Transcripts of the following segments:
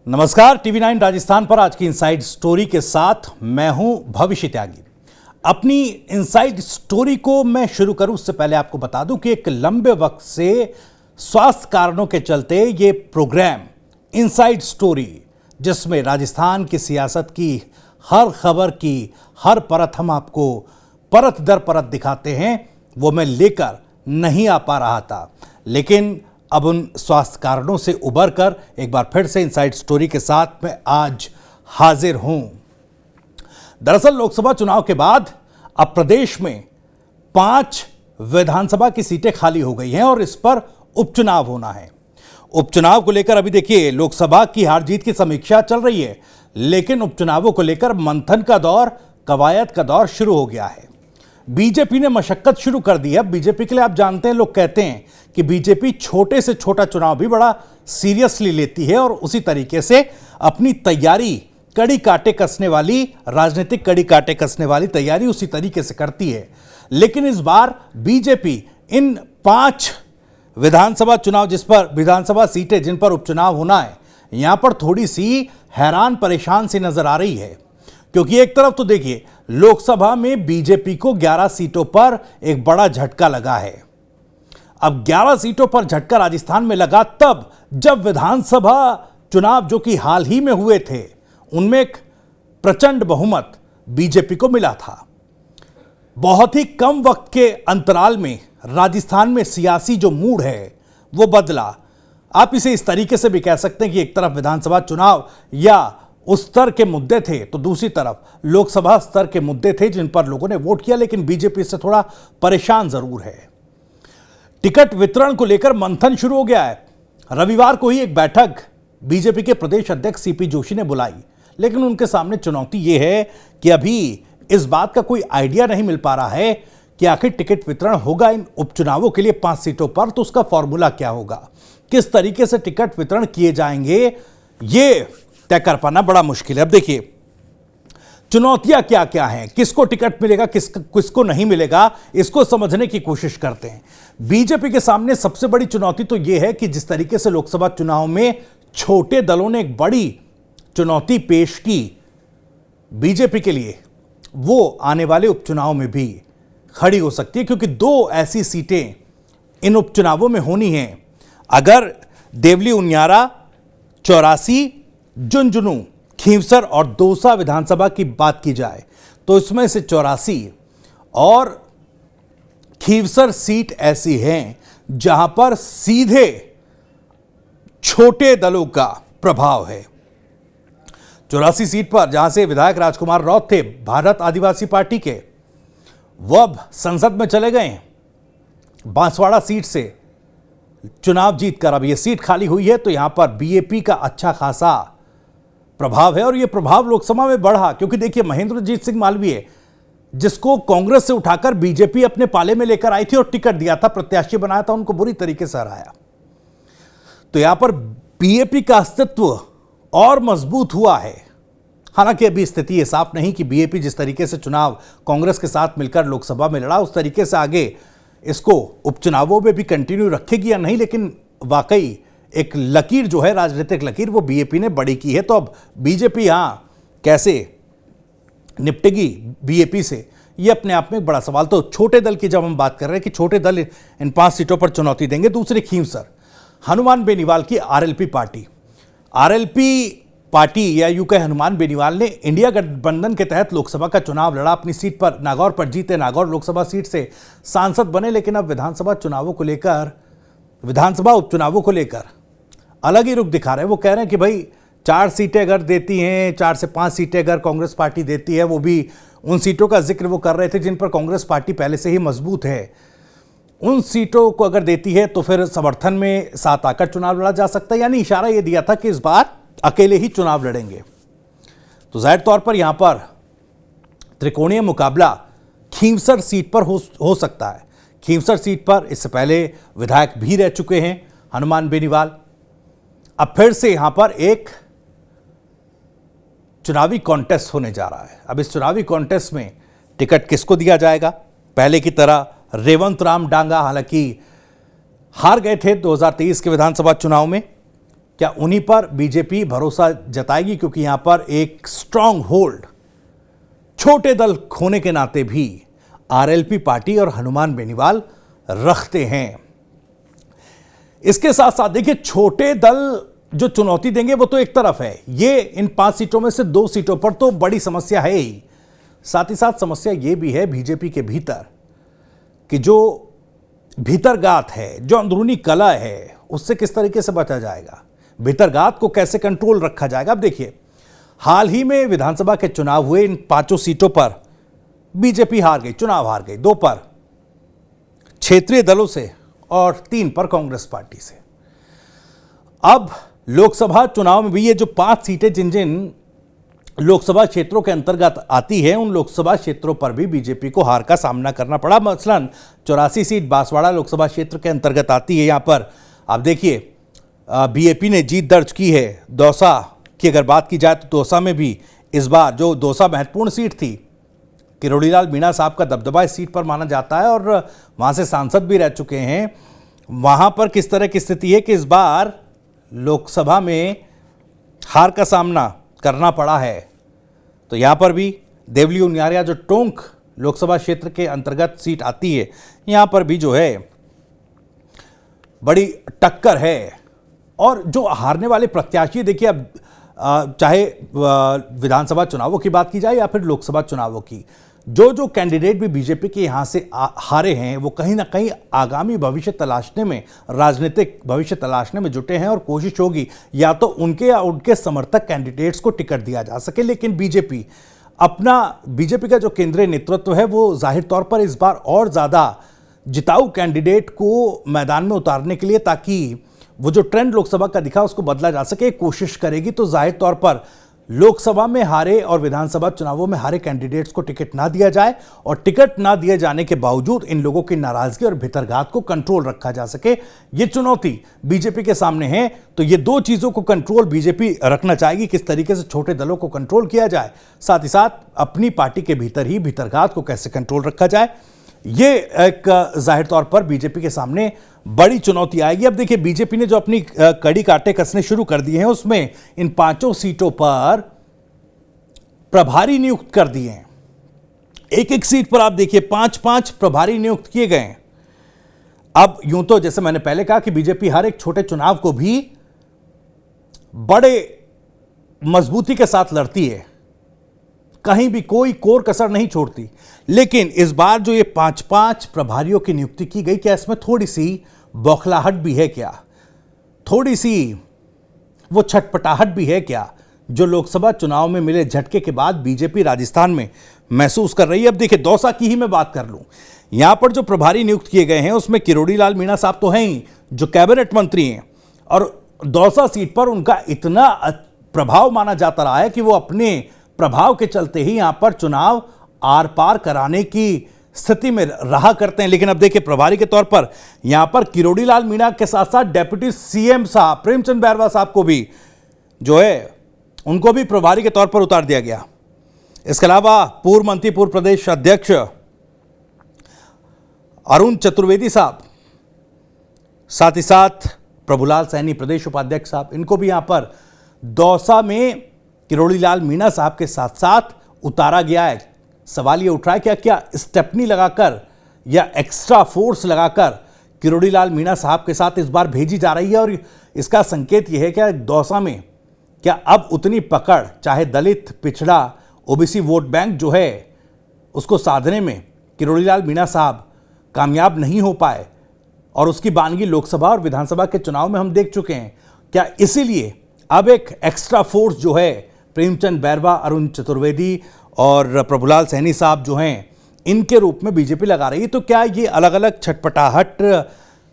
नमस्कार, टीवी 9 राजस्थान पर आज की इनसाइड स्टोरी के साथ मैं हूं भविष्य त्यागी। अपनी इनसाइड स्टोरी को मैं शुरू करूं उससे पहले आपको बता दूं कि एक लंबे वक्त से स्वास्थ्य कारणों के चलते ये प्रोग्राम इनसाइड स्टोरी, जिसमें राजस्थान की सियासत की हर खबर की हर परत हम आपको परत दर परत दिखाते हैं, वो मैं लेकर नहीं आ पा रहा था। लेकिन अब उन स्वास्थ्य कारणों से उबर कर एक बार फिर से इनसाइड स्टोरी के साथ मैं आज हाजिर हूं। दरअसल लोकसभा चुनाव के बाद अब प्रदेश में 5 विधानसभा की सीटें खाली हो गई हैं और इस पर उपचुनाव होना है। उपचुनाव को लेकर अभी देखिए लोकसभा की हार जीत की समीक्षा चल रही है, लेकिन उपचुनावों को लेकर मंथन का दौर, कवायद का दौर शुरू हो गया है। बीजेपी ने मशक्कत शुरू कर दी है। बीजेपी के लिए आप जानते हैं, लोग कहते हैं कि बीजेपी छोटे से छोटा चुनाव भी बड़ा सीरियसली लेती है और उसी तरीके से अपनी तैयारी, कड़ी काटे कसने वाली राजनीतिक कड़ी काटे कसने वाली तैयारी उसी तरीके से करती है। लेकिन इस बार बीजेपी इन 5 विधानसभा चुनाव, जिस पर विधानसभा सीटें जिन पर उपचुनाव होना है, यहां पर थोड़ी सी हैरान परेशान सी नजर आ रही है। क्योंकि एक तरफ तो देखिए लोकसभा में बीजेपी को 11 सीटों पर एक बड़ा झटका लगा है। अब 11 सीटों पर झटका राजस्थान में लगा तब जब विधानसभा चुनाव जो कि हाल ही में हुए थे, उनमें एक प्रचंड बहुमत बीजेपी को मिला था। बहुत ही कम वक्त के अंतराल में राजस्थान में सियासी जो मूड है वो बदला। आप इसे इस तरीके से भी कह सकते हैं कि एक तरफ विधानसभा चुनाव या उस स्तर के मुद्दे थे, तो दूसरी तरफ लोकसभा स्तर के मुद्दे थे जिन पर लोगों ने वोट किया। लेकिन बीजेपी इससे थोड़ा परेशान जरूर है। टिकट वितरण को लेकर मंथन शुरू हो गया है। रविवार को ही एक बैठक बीजेपी के प्रदेश अध्यक्ष सीपी जोशी ने बुलाई, लेकिन उनके सामने चुनौती यह है कि अभी इस बात का कोई आइडिया नहीं मिल पा रहा है कि आखिर टिकट वितरण होगा इन उपचुनावों के लिए 5 सीटों पर, तो उसका फॉर्मूला क्या होगा, किस तरीके से टिकट वितरण किए जाएंगे, ये तय कर पाना बड़ा मुश्किल है। अब देखिए चुनौतियां क्या क्या हैं, किसको टिकट मिलेगा, किसको नहीं मिलेगा, इसको समझने की कोशिश करते हैं। बीजेपी के सामने सबसे बड़ी चुनौती तो यह है कि जिस तरीके से लोकसभा चुनाव में छोटे दलों ने एक बड़ी चुनौती पेश की बीजेपी के लिए, वो आने वाले उपचुनाव में भी खड़ी हो सकती है। क्योंकि 2 ऐसी सीटें इन उपचुनावों में होनी हैं। अगर देवली उनियारा, 84, झुंझुनू, खींवसर और दौसा विधानसभा की बात की जाए तो इसमें से 84 और खींवसर सीट ऐसी हैं जहां पर सीधे छोटे दलों का प्रभाव है। 84 सीट पर जहां से विधायक राजकुमार राउत थे भारत आदिवासी पार्टी के, वो अब संसद में चले गए। बांसवाड़ा सीट से चुनाव जीतकर अब यह सीट खाली हुई है, तो यहां पर बीएपी का अच्छा खासा प्रभाव है और यह प्रभाव लोकसभा में बढ़ा। क्योंकि देखिए महेंद्रजीत सिंह मालवीय, जिसको कांग्रेस से उठाकर बीजेपी अपने पाले में लेकर आई थी और टिकट दिया था, प्रत्याशी बनाया था, उनको बुरी तरीके से हराया, तो यहां पर बीएपी का अस्तित्व और मजबूत हुआ है। हालांकि अभी स्थिति यह साफ नहीं कि बीएपी जिस तरीके से चुनाव कांग्रेस के साथ मिलकर लोकसभा में लड़ा, उस तरीके से आगे इसको उपचुनावों में भी कंटिन्यू रखेगी या नहीं। लेकिन वाकई एक लकीर जो है, राजनीतिक लकीर, वो बीएपी ने बड़ी की है। तो अब बीजेपी यहां कैसे निपटेगी बीएपी से, ये अपने आप में एक बड़ा सवाल। तो छोटे दल की जब हम बात कर रहे हैं कि छोटे दल इन 5 सीटों पर चुनौती देंगे, दूसरे खींवसर हनुमान बेनीवाल की आरएलपी पार्टी या यूं कहे हनुमान बेनीवाल ने इंडिया गठबंधन के तहत लोकसभा का चुनाव लड़ा, अपनी सीट पर नागौर पर जीते, नागौर लोकसभा सीट से सांसद बने। लेकिन अब विधानसभा उपचुनावों को लेकर अलग ही रुख दिखा रहे हैं। वो कह रहे हैं कि भाई 4 सीटें अगर देती हैं, 4 से 5 सीटें अगर कांग्रेस पार्टी देती है, वो भी उन सीटों का जिक्र वो कर रहे थे जिन पर कांग्रेस पार्टी पहले से ही मजबूत है, उन सीटों को अगर देती है तो फिर समर्थन में साथ आकर चुनाव लड़ा जा सकता है। यानी इशारा यह दिया था कि इस बार अकेले ही चुनाव लड़ेंगे। तो जाहिर तौर पर यहां पर त्रिकोणीय मुकाबला खींवसर सीट पर हो सकता है। खींवसर सीट पर इससे पहले विधायक भी रह चुके हैं हनुमान बेनीवाल। अब फिर से यहां पर एक चुनावी कॉन्टेस्ट होने जा रहा है। अब इस चुनावी कॉन्टेस्ट में टिकट किसको दिया जाएगा? पहले की तरह रेवंत राम डांगा हालांकि हार गए थे 2023 के विधानसभा चुनाव में, क्या उन्हीं पर बीजेपी भरोसा जताएगी? क्योंकि यहां पर एक स्ट्रांग होल्ड छोटे दल होने के नाते भी आरएलपी पार्टी और हनुमान बेनीवाल रखते हैं। इसके साथ साथ देखिए, छोटे दल जो चुनौती देंगे वो तो एक तरफ है, ये इन 5 सीटों में से 2 सीटों पर तो बड़ी समस्या है ही। साथ ही साथ समस्या ये भी है बीजेपी के भीतर कि जो भीतरगात है, जो अंदरूनी कला है, उससे किस तरीके से बचा जाएगा, भीतरगात को कैसे कंट्रोल रखा जाएगा। अब देखिए, हाल ही में विधानसभा के चुनाव हुए, इन 5 सीटों पर बीजेपी हार गई, चुनाव हार गई। 2 पर क्षेत्रीय दलों से और 3 पर कांग्रेस पार्टी से। अब लोकसभा चुनाव में भी ये जो 5 सीटें जिन जिन लोकसभा क्षेत्रों के अंतर्गत आती है, उन लोकसभा क्षेत्रों पर भी बीजेपी को हार का सामना करना पड़ा। मसलन 84 सीट बांसवाड़ा लोकसभा क्षेत्र के अंतर्गत आती है। यहां पर आप देखिए, बीएपी ने जीत दर्ज की है। दौसा की अगर बात की जाए तो दौसा में भी इस बार जो दौसा महत्वपूर्ण सीट थी, किरोड़ीलाल मीणा साहब का दबदबा इस सीट पर माना जाता है और वहां से सांसद भी रह चुके हैं। वहां पर किस तरह की स्थिति है कि इस बार लोकसभा में हार का सामना करना पड़ा है। तो यहां पर भी देवली उनियारिया जो टोंक लोकसभा क्षेत्र के अंतर्गत सीट आती है, यहां पर भी जो है बड़ी टक्कर है। और जो हारने वाले प्रत्याशी, देखिए अब चाहे विधानसभा चुनावों की बात की जाए या फिर लोकसभा चुनावों की, जो कैंडिडेट भी बीजेपी के यहां से हारे हैं, वो कहीं ना कहीं आगामी भविष्य तलाशने में, राजनीतिक भविष्य तलाशने में जुटे हैं और कोशिश होगी या तो उनके या उनके समर्थक कैंडिडेट्स को टिकट दिया जा सके। लेकिन बीजेपी का जो केंद्रीय नेतृत्व है, वो जाहिर तौर पर इस बार और ज्यादा जिताऊ कैंडिडेट को मैदान में उतारने के लिए, ताकि वो जो ट्रेंड लोकसभा का दिखा उसको बदला जा सके, कोशिश करेगी। तो जाहिर तौर पर लोकसभा में हारे और विधानसभा चुनावों में हारे कैंडिडेट्स को टिकट ना दिया जाए और टिकट ना दिए जाने के बावजूद इन लोगों की नाराजगी और भीतरघात को कंट्रोल रखा जा सके, ये चुनौती बीजेपी के सामने है। तो ये 2 चीजों को कंट्रोल बीजेपी रखना चाहेगी, किस तरीके से छोटे दलों को कंट्रोल किया जाए, साथ ही साथ अपनी पार्टी के भीतर ही भीतरघात को कैसे कंट्रोल रखा जाए। ये एक जाहिर तौर पर बीजेपी के सामने बड़ी चुनौती आएगी। अब देखिए, बीजेपी ने जो अपनी कड़ी कांटे कसने शुरू कर दिए हैं, उसमें इन 5 सीटों पर प्रभारी नियुक्त कर दिए हैं। एक सीट पर आप देखिए 5-5 प्रभारी नियुक्त किए गए हैं। अब यूं तो जैसे मैंने पहले कहा कि बीजेपी हर एक छोटे चुनाव को भी बड़े मजबूती के साथ लड़ती है, कहीं भी कोई कोर कसर नहीं छोड़ती। लेकिन इस बार जो ये 5-5 प्रभारियों की नियुक्ति की गई, क्या इसमें थोड़ी सी बौखलाहट भी है क्या? थोड़ी सी वो छटपटाहट भी है क्या, जो लोकसभा चुनाव में मिले झटके के बाद बीजेपी राजस्थान में महसूस कर रही है? अब देखिए, दौसा की ही मैं बात कर लूं, यहां पर जो प्रभारी नियुक्त किए गए हैं उसमें किरोड़ीलाल मीणा साहब तो हैं ही, जो कैबिनेट मंत्री हैं, और दौसा सीट पर उनका इतना प्रभाव माना जाता रहा है कि वो अपने प्रभाव के चलते ही यहां पर चुनाव आर पार कराने की स्थिति में रहा करते हैं। लेकिन अब देखिए, प्रभारी के तौर पर यहां पर किरोड़ीलाल मीणा के साथ साथ डेप्यूटी सीएम साहब प्रेमचंद बैरवा साहब को भी जो है उनको भी प्रभारी के तौर पर उतार दिया गया। इसके अलावा पूर्व मंत्री, पूर्व प्रदेश अध्यक्ष अरुण चतुर्वेदी साहब, साथ ही साथ प्रभुलाल सैनी प्रदेश उपाध्यक्ष साहब, इनको भी यहां पर दौसा में किरोड़ीलाल मीणा साहब के साथ साथ उतारा गया है। सवाल ये उठ रहा है कि क्या स्टेपनी लगाकर या एक्स्ट्रा फोर्स लगाकर किरोड़ीलाल मीणा साहब के साथ इस बार भेजी जा रही है, और इसका संकेत यह है कि दौसा में क्या अब उतनी पकड़, चाहे दलित, पिछड़ा, ओबीसी वोट बैंक जो है उसको साधने में किरोड़ीलाल मीणा साहब कामयाब नहीं हो पाए, और उसकी बानगी लोकसभा और विधानसभा के चुनाव में हम देख चुके हैं। क्या इसीलिए अब एक एक्स्ट्रा फोर्स जो है प्रेमचंद बैरवा, अरुण चतुर्वेदी और प्रभुलाल सैनी साहब जो हैं, इनके रूप में बीजेपी लगा रही है? तो क्या ये अलग अलग छटपटाहट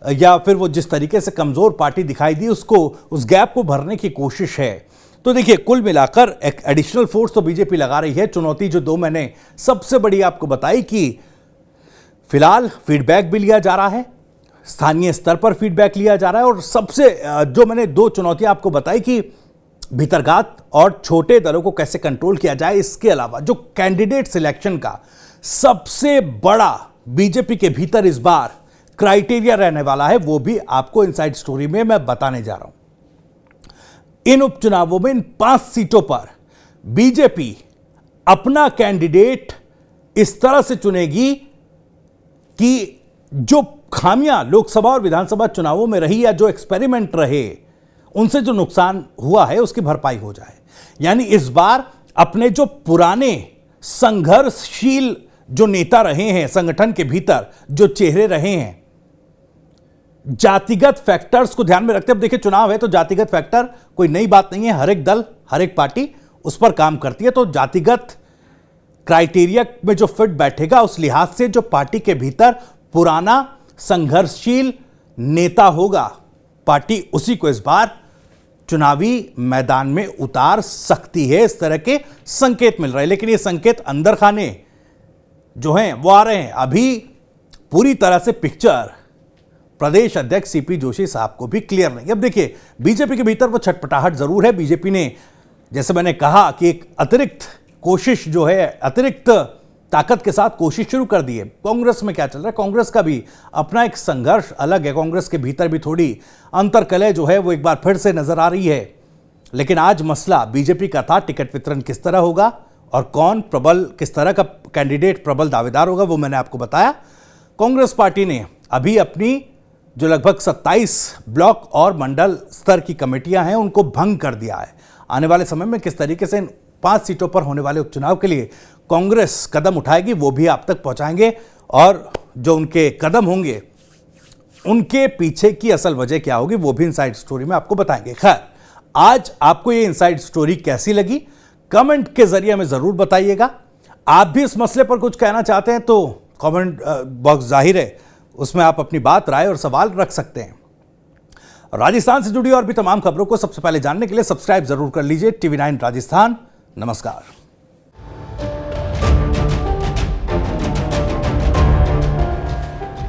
या फिर वो जिस तरीके से कमजोर पार्टी दिखाई दी, उसको, उस गैप को भरने की कोशिश है? तो देखिए, कुल मिलाकर एक एडिशनल फोर्स तो बीजेपी लगा रही है। चुनौती जो 2 मैंने सबसे बड़ी आपको बताई कि फिलहाल फीडबैक भी लिया जा रहा है, स्थानीय स्तर पर फीडबैक लिया जा रहा है, और सबसे जो मैंने 2 चुनौतियां आपको बताई कि भीतरघात और छोटे दलों को कैसे कंट्रोल किया जाए, इसके अलावा जो कैंडिडेट सिलेक्शन का सबसे बड़ा बीजेपी के भीतर इस बार क्राइटेरिया रहने वाला है, वो भी आपको इनसाइड स्टोरी में मैं बताने जा रहा हूं। इन उपचुनावों में इन 5 सीटों पर बीजेपी अपना कैंडिडेट इस तरह से चुनेगी कि जो खामियां लोकसभा और विधानसभा चुनावों में रही या जो एक्सपेरिमेंट रहे उनसे जो नुकसान हुआ है उसकी भरपाई हो जाए। यानी इस बार अपने जो पुराने संघर्षशील जो नेता रहे हैं, संगठन के भीतर जो चेहरे रहे हैं, जातिगत फैक्टर्स को ध्यान में रखते, अब देखिए चुनाव है तो जातिगत फैक्टर कोई नई बात नहीं है, हर एक दल हर एक पार्टी उस पर काम करती है। तो जातिगत क्राइटेरिया में जो फिट बैठेगा उस लिहाज से जो पार्टी के भीतर पुराना संघर्षशील नेता होगा, पार्टी उसी को इस बार चुनावी मैदान में उतार सकती है। इस तरह के संकेत मिल रहे हैं, लेकिन ये संकेत अंदर खाने जो हैं वो आ रहे हैं। अभी पूरी तरह से पिक्चर प्रदेश अध्यक्ष सीपी जोशी साहब को भी क्लियर नहीं। अब देखिए बीजेपी के भीतर वो छटपटाहट जरूर है। बीजेपी ने, जैसे मैंने कहा, कि एक अतिरिक्त कोशिश जो है, अतिरिक्त ताकत के साथ कोशिश शुरू कर दी है। कांग्रेस में क्या चल रहा है, कांग्रेस का भी अपना एक संघर्ष अलग है, कांग्रेस के भीतर भी थोड़ी अंतर्कलह जो है वो एक बार फिर से नजर आ रही है। लेकिन आज मसला बीजेपी का था, टिकट वितरण किस तरह होगा और कौन प्रबल, किस तरह का कैंडिडेट प्रबल दावेदार होगा, वो मैंने आपको बताया। कांग्रेस पार्टी ने अभी अपनी जो लगभग 27 ब्लॉक और मंडल स्तर की कमेटियां हैं उनको भंग कर दिया है। आने वाले समय में किस तरीके से इन 5 सीटों पर होने वाले उपचुनाव के लिए कांग्रेस कदम उठाएगी वो भी आप तक पहुंचाएंगे, और जो उनके कदम होंगे उनके पीछे की असल वजह क्या होगी वो भी इनसाइड स्टोरी में आपको बताएंगे। खैर, आज आपको ये इनसाइड स्टोरी कैसी लगी कमेंट के जरिए हमें जरूर बताइएगा। आप भी इस मसले पर कुछ कहना चाहते हैं तो कमेंट बॉक्स जाहिर है, उसमें आप अपनी बात, राय और सवाल रख सकते हैं। राजस्थान से जुड़ी और भी तमाम खबरों को सबसे पहले जानने के लिए सब्सक्राइब जरूर कर लीजिए TV9 राजस्थान। नमस्कार।